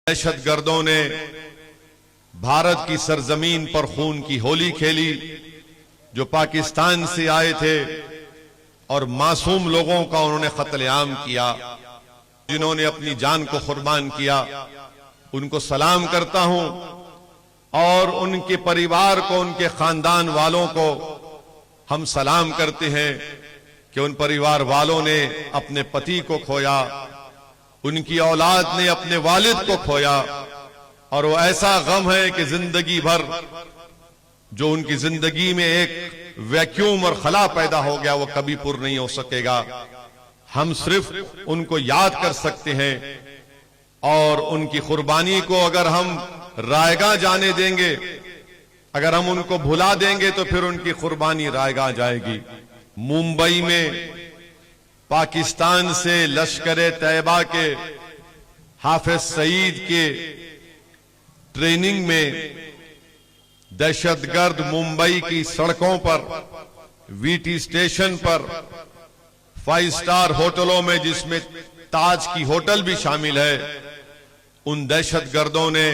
दहशतगर्दों ने भारत की सरजमीन पर खून की होली खेली। जो पाकिस्तान से आए थे और मासूम लोगों का उन्होंने कत्लेआम किया, जिन्होंने अपनी जान को कुर्बान किया, उनको सलाम करता हूं और उनके परिवार को, उनके खानदान वालों को हम सलाम करते हैं कि उन परिवार वालों ने अपने पति को खोया, उनकी औलाद ने अपने वालिद को खोया, और वो ऐसा गम है कि जिंदगी भर जो उनकी जिंदगी में एक वैक्यूम और खला पैदा हो गया, वो कभी पूर्ण नहीं हो सकेगा। हम सिर्फ उनको याद कर सकते हैं और उनकी कुर्बानी को अगर हम रायगा जाने देंगे, अगर हम उनको भुला देंगे तो फिर उनकी कुर्बानी रायगा जाएगी। मुंबई में पाकिस्तान से लश्कर तैयबा के हाफिज सईद के ट्रेनिंग में दहशतगर्द मुंबई की सड़कों पर, वीटी स्टेशन पर, 5 स्टार होटलों में, जिसमें ताज की होटल भी शामिल है, उन दहशतगर्दों ने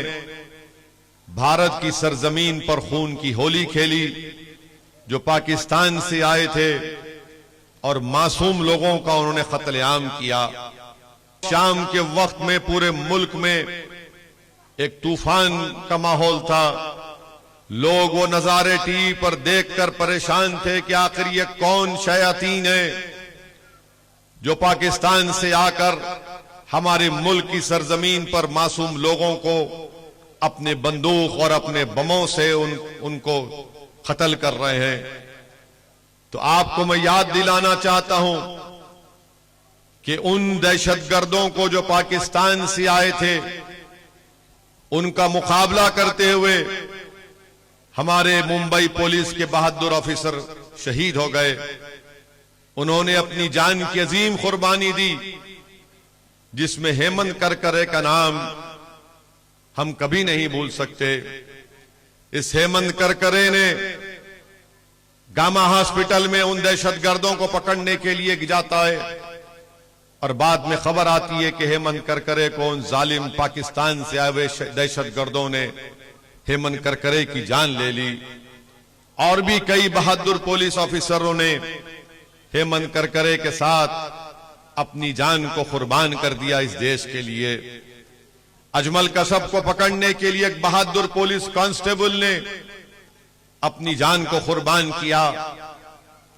भारत की सरजमीन पर खून की होली खेली। जो पाकिस्तान से आए थे और मासूम लोगों का उन्होंने कत्लेआम किया। शाम के वक्त में पूरे मुल्क में एक तूफान का माहौल था। लोग वो नजारे टीवी पर देखकर परेशान थे कि आखिर ये कौन शयातीन है जो पाकिस्तान से आकर हमारे मुल्क की सरजमीन पर मासूम लोगों को अपने बंदूक और अपने बमों से उनको कत्ल कर रहे हैं। तो आपको मैं याद दिलाना चाहता हूं कि उन दहशतगर्दों को जो पाकिस्तान से आए थे, उनका मुकाबला करते हुए हमारे मुंबई पुलिस के बहादुर ऑफिसर शहीद हो गए। उन्होंने अपनी जान की अजीम कुर्बानी दी, जिसमें हेमंत करकरे का नाम हम कभी नहीं भूल सकते। इस हेमंत करकरे ने गामा हॉस्पिटल में उन दहशतगर्दों को पकड़ने के लिए जाता है और बाद में खबर आती है कि हेमंत करकरे को उन जालिम पाकिस्तान से आए हुए दहशतगर्दों ने हेमंत करकरे की जान ले ली। और भी कई बहादुर पुलिस ऑफिसरों ने हेमंत करकरे के साथ अपनी जान को कुर्बान कर दिया इस देश के लिए। अजमल कसब को पकड़ने के लिए एक बहादुर पुलिस कांस्टेबल ने अपनी जान को कुर्बान किया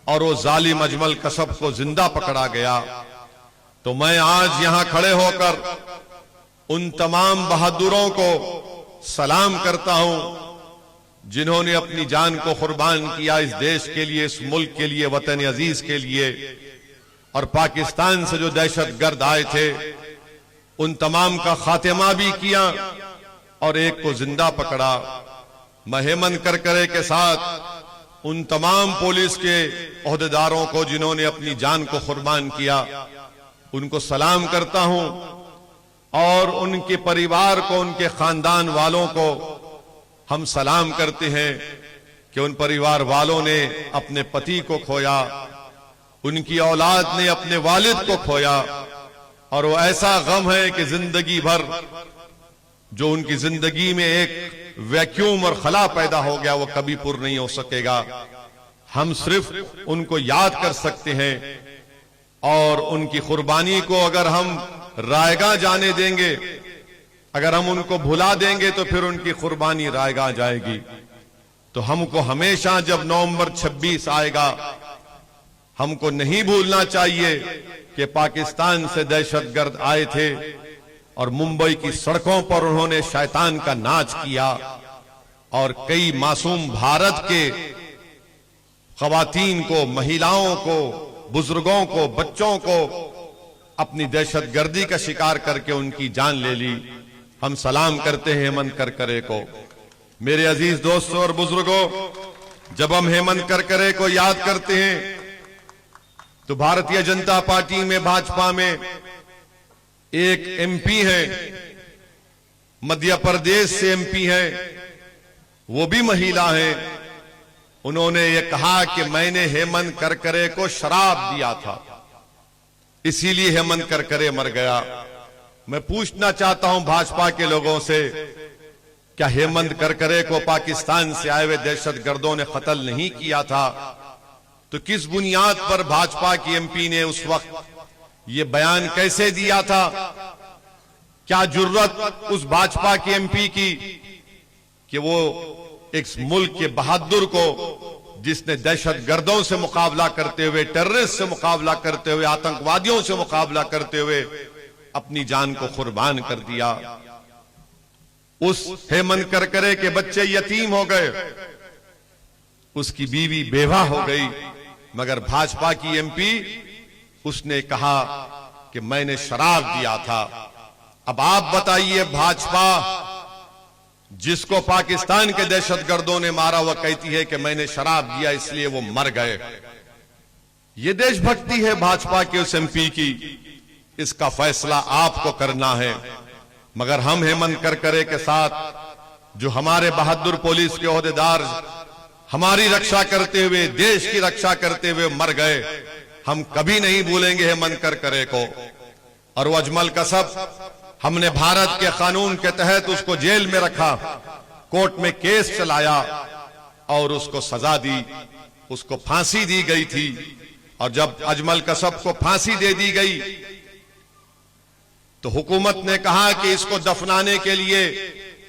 और वो जालिम अजमल कसब को जिंदा पकड़ा गया। तो मैं आज यहां खड़े होकर उन तमाम बहादुरों को सलाम करता हूं जिन्होंने अपनी जान को कुर्बान किया इस देश के लिए, इस मुल्क के लिए, वतन अजीज के लिए। और पाकिस्तान से जो दहशतगर्द आए थे, उन तमाम का खात्मा भी किया और एक को जिंदा पकड़ा। मैं हेमंत करकरे के साथ उन तमाम पुलिस के ओहदेदारों को जिन्होंने अपनी जान को कुर्बान किया, उनको सलाम करता हूं और उनके परिवार को, उनके खानदान वालों को हम सलाम करते हैं कि उन परिवार वालों ने अपने पति को खोया, उनकी औलाद ने अपने वालिद को खोया, और वो ऐसा गम है कि जिंदगी भर जो उनकी जिंदगी में एक वैक्यूम और खला पैदा हो गया, वो कभी पूर्ण नहीं हो सकेगा। हम सिर्फ उनको याद कर सकते हैं और उनकी कुर्बानी को अगर हम रायगा जाने देंगे, अगर हम उनको भुला देंगे तो फिर उनकी कुर्बानी रायगा जाएगी। तो हमको हमेशा जब नवंबर 26 आएगा, हमको नहीं भूलना चाहिए कि पाकिस्तान से दहशतगर्द आए थे और मुंबई की सड़कों पर उन्होंने शैतान का नाच किया और कई मासूम भारत के खवातीन को, महिलाओं को, बुजुर्गों को, बच्चों को अपनी दहशतगर्दी का शिकार करके उनकी जान ले ली। हम सलाम करते हैं हेमंत करकरे को। मेरे अजीज दोस्तों और बुजुर्गों, जब हम हेमंत करकरे को याद करते हैं तो भारतीय जनता पार्टी में, भाजपा में एक एमपी है, मध्य प्रदेश से एमपी है, वो भी महिला है। उन्होंने ये कहा कि मैंने हेमंत करकरे को शराब दिया था, इसीलिए हेमंत करकरे मर गया। मैं पूछना चाहता हूं भाजपा के लोगों से, क्या हेमंत करकरे को पाकिस्तान से आए हुए दहशतगर्दों ने कत्ल नहीं किया था? तो किस बुनियाद पर भाजपा की एमपी ने उस वक्त ये बयान कैसे दिया था? क्या जुर्रत उस भाजपा की एमपी की कि वो एक मुल्क के बहादुर को, जिसने दहशतगर्दों से मुकाबला करते हुए, टेररिस्ट से मुकाबला करते हुए, आतंकवादियों से मुकाबला करते हुए अपनी जान को कुर्बान कर दिया, उस हेमंत करकरे के बच्चे यतीम हो गए, उसकी बीवी बेवा हो गई, मगर भाजपा की एमपी उसने कहा कि मैंने शराब दिया था। अब आप बताइए, भाजपा जिसको पाकिस्तान के दहशतगर्दों ने मारा, वह कहती है कि मैंने शराब दिया इसलिए वो मर गए। ये देशभक्ति है भाजपा के उस एमपी की। इसका फैसला आपको करना है। मगर हम हेमंत करकरे के साथ जो हमारे बहादुर पुलिस के ओहदेदार हमारी रक्षा करते हुए, देश की रक्षा करते हुए मर गए, हम कभी नहीं भूलेंगे हेमंत करकरे को। और वो अजमल कसब, हमने भारत के कानून के तहत उसको जेल में रखा, कोर्ट में केस चलाया और उसको सजा दी, उसको फांसी दी गई थी। और जब अजमल कसब को फांसी दे दी गई तो हुकूमत ने कहा कि इसको दफनाने के लिए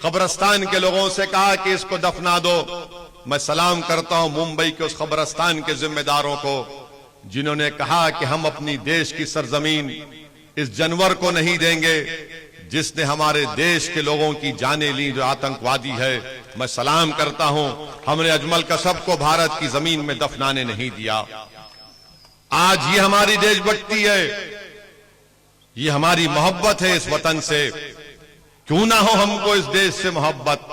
कब्रिस्तान के लोगों से कहा कि इसको दफना दो। मैं सलाम करता हूं मुंबई के उस कब्रिस्तान के जिम्मेदारों को, जिन्होंने कहा कि हम अपनी देश की सरजमीन इस जानवर को नहीं देंगे जिसने हमारे देश के लोगों की जानें ली, जो आतंकवादी है। मैं सलाम करता हूं, हमने अजमल कसब को भारत की जमीन में दफनाने नहीं दिया। आज ये हमारी देशभक्ति है, ये हमारी मोहब्बत है इस वतन से। क्यों ना हो हमको इस देश से मोहब्बत,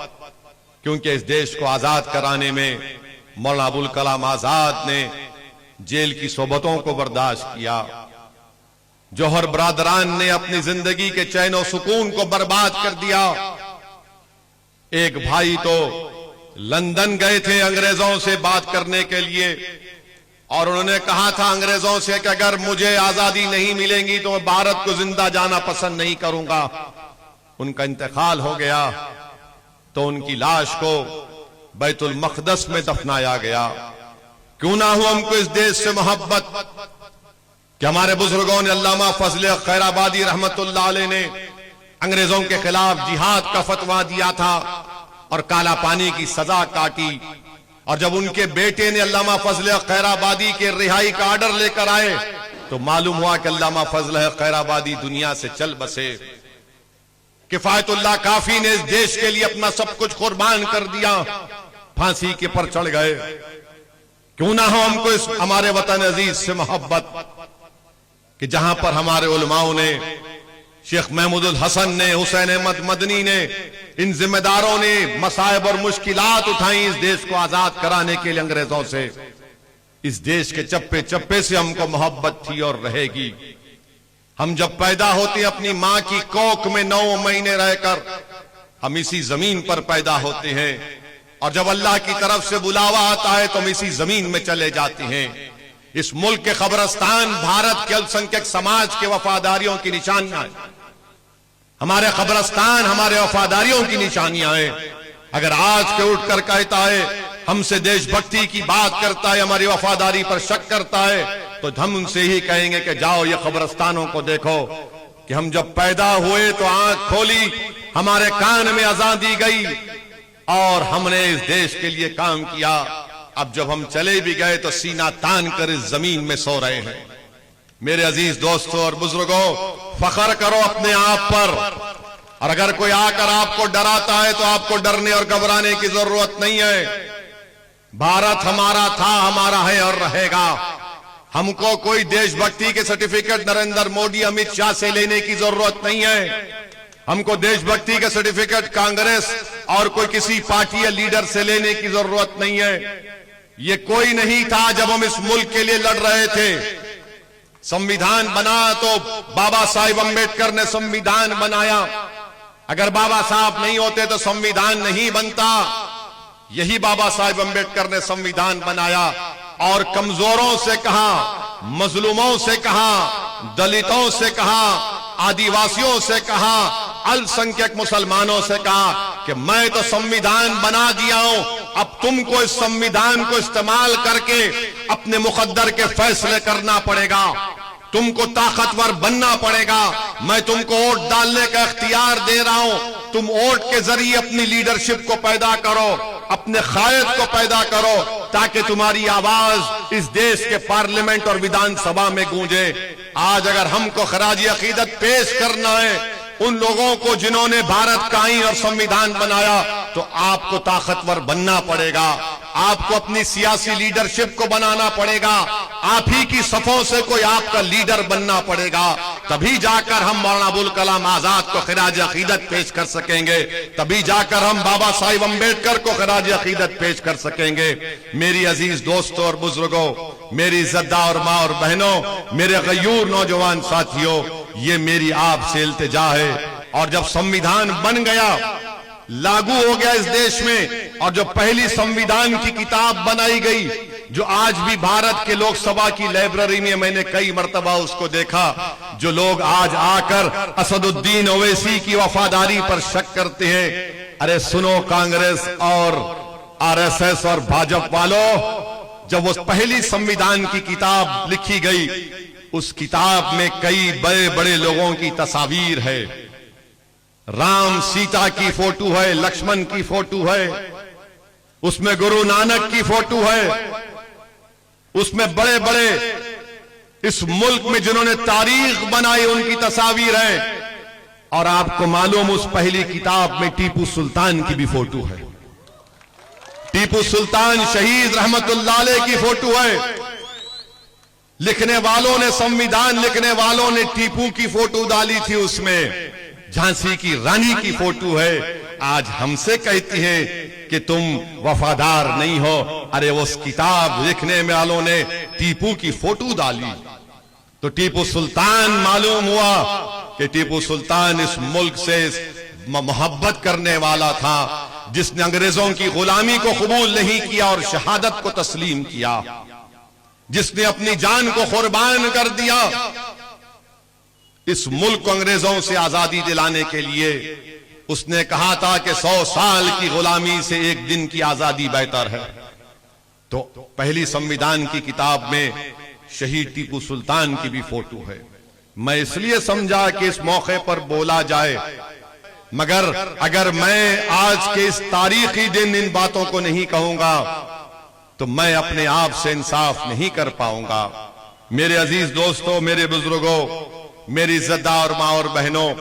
क्योंकि इस देश को आजाद कराने में मौलाना अबुल कलाम आजाद ने जेल की सोबतों को बर्दाश्त किया। जौहर बरादरान ने अपनी जिंदगी के चैन और सुकून को बर्बाद कर दिया। एक भाई तो लंदन गए थे अंग्रेजों से बात करने के लिए, और उन्होंने कहा था अंग्रेजों से कि अगर मुझे आजादी नहीं मिलेगी तो मैं भारत को जिंदा जाना पसंद नहीं करूंगा। उनका इंतकाल हो गया तो उनकी लाश को बैतुल मक़दस में दफनाया गया। क्यों ना हो हमको इस देश से मोहब्बत कि हमारे बुजुर्गों ने, अल्लामा फजल खैराबादी रहमतुल्लाह अलैह ने अंग्रेजों के खिलाफ जिहाद का फतवा दिया था और काला पानी की सजा काटी। और जब उनके बेटे ने अल्लामा फजल खैराबादी के रिहाई का ऑर्डर लेकर आए तो मालूम हुआ कि अल्लामा फजल खैराबादी दुनिया से चल बसे। किफायतुल्लाह काफी ने इस देश के लिए अपना सब कुछ कुर्बान कर दिया, फांसी के पर चढ़ गए। क्यों ना हो हमको इस हमारे वतन अजीज से मोहब्बत कि जहां पर हमारे उलमाओं ने, शेख महमूदुल हसन ने, हुसैन अहमद मदनी ने, इन जिम्मेदारों ने मसाइब और मुश्किलात उठाई इस देश को आजाद कराने के लिए अंग्रेजों से। इस देश के चप्पे चप्पे से हमको मोहब्बत थी और रहेगी। हम जब पैदा होते हैं अपनी मां की कोख में 9 महीने रहकर हम इसी जमीन पर पैदा होते हैं, और जब अल्लाह की तरफ से बुलावा आता है तो हम इसी जमीन में चले जाते हैं। इस मुल्क के कब्रिस्तान भारत के अल्पसंख्यक समाज के वफादारियों की निशानियां हैं। हमारे कब्रिस्तान हमारे वफादारियों की निशानियां हैं। अगर आज के उठकर कहता है, हमसे देशभक्ति की बात करता है, हमारी वफादारी पर शक करता है, तो हम उनसे ही कहेंगे कि जाओ ये कब्रिस्तानों को देखो कि हम जब पैदा हुए तो आंख खोली, हमारे कान में अज़ान दी गई और हमने इस देश के लिए काम किया। अब जब हम चले भी गए तो सीना तान कर इस जमीन में सो रहे हैं। मेरे अजीज दोस्तों और बुजुर्गों, फख्र करो अपने आप पर, और अगर कोई आकर आपको डराता है तो आपको डरने और घबराने की जरूरत नहीं है। भारत हमारा था, हमारा है और रहेगा। हमको कोई देशभक्ति के सर्टिफिकेट नरेंद्र मोदी, अमित शाह से लेने की जरूरत नहीं है। हमको देशभक्ति का सर्टिफिकेट कांग्रेस और कोई किसी पार्टी या लीडर से लेने की जरूरत नहीं है। ये कोई नहीं था जब हम इस मुल्क के लिए लड़ रहे थे। संविधान बना तो बाबा साहिब अम्बेडकर ने संविधान बनाया। अगर बाबा साहब नहीं होते तो संविधान नहीं बनता। यही बाबा साहिब अम्बेडकर ने संविधान बनाया और कमजोरों से कहा, मजलूमों से कहा, दलितों से कहा आदिवासियों से कहा, अल्पसंख्यक मुसलमानों से कहा कि मैं तो संविधान बना दिया हूं, अब तुमको इस संविधान को इस्तेमाल करके अपने मुकद्दर के फैसले करना पड़ेगा, तुमको ताकतवर बनना पड़ेगा। मैं तुमको वोट डालने का इख्तियार दे रहा हूं, तुम वोट के जरिए अपनी लीडरशिप को पैदा करो, अपने कायद को पैदा करो, ताकि तुम्हारी आवाज इस देश के पार्लियामेंट और विधानसभा में गूंजे। आज अगर हमको खराजी अकीदत पेश करना है उन लोगों को जिन्होंने भारत का आईन और संविधान बनाया, तो आपको ताकतवर बनना पड़ेगा, आपको अपनी सियासी लीडरशिप को बनाना पड़ेगा, आप ही की सफों से कोई आपका लीडर बनना पड़ेगा। तभी जाकर हम मौलाना अबुल कलाम आजाद को खराज अकीदत पेश कर सकेंगे, तभी जाकर हम बाबा साहिब अम्बेडकर को खराज अकीदत पेश कर सकेंगे। मेरी अजीज दोस्तों और बुजुर्गों, मेरी इज्जतदार माँ और बहनों, मेरे गयूर नौजवान साथियों, ये मेरी आपसे इल्तिजा है। और जब संविधान बन गया, लागू हो गया इस देश में, और जो पहली संविधान की किताब बनाई गई, जो आज भी भारत के लोकसभा की लाइब्रेरी में मैंने कई मर्तबा उसको देखा, जो लोग आज आकर असदुद्दीन ओवैसी की वफादारी पर शक करते हैं, अरे सुनो कांग्रेस और आरएसएस और भाजपा वालों, जब वो पहली संविधान की किताब लिखी गई, उस किताब में कई बड़े बड़े लोगों की तस्वीर है, राम सीता की फोटो है, लक्ष्मण की फोटो है, उसमें गुरु नानक की फोटो है, उसमें बड़े बड़े इस मुल्क में जिन्होंने तारीख बनाई उनकी तस्वीर है। और आपको मालूम, उस पहली किताब में टीपू सुल्तान की भी फोटो है, टीपू सुल्तान शहीद रहमतुल्लाह अलैह की फोटो है। लिखने वालों ने, संविधान लिखने वालों ने टीपू की फोटो डाली थी, उसमें झांसी की रानी की फोटो है। आज हमसे कहती हैं कि तुम वफादार नहीं हो, अरे उस किताब लिखने वालों ने टीपू की फोटो डाली। तो टीपू सुल्तान मालूम हुआ कि टीपू सुल्तान इस मुल्क से मोहब्बत करने वाला था, जिसने अंग्रेजों की गुलामी को कबूल नहीं किया और शहादत को तस्लीम किया, जिसने अपनी जान को कुर्बान कर दिया इस मुल्क को अंग्रेजों से आजादी दिलाने के लिए। उसने कहा था कि 100 साल की गुलामी से एक दिन की आजादी बेहतर है। तो पहली संविधान की किताब में शहीद टीपू सुल्तान की भी फोटो है। मैं इसलिए समझा कि इस मौके पर बोला जाए, मगर अगर मैं आज के इस तारीखी दिन इन बातों को नहीं कहूंगा तो मैं अपने आप से इंसाफ नहीं कर पाऊंगा। मेरे अजीज दोस्तों, मेरे बुजुर्गों, मेरी इज्जतदार माँ और बहनों,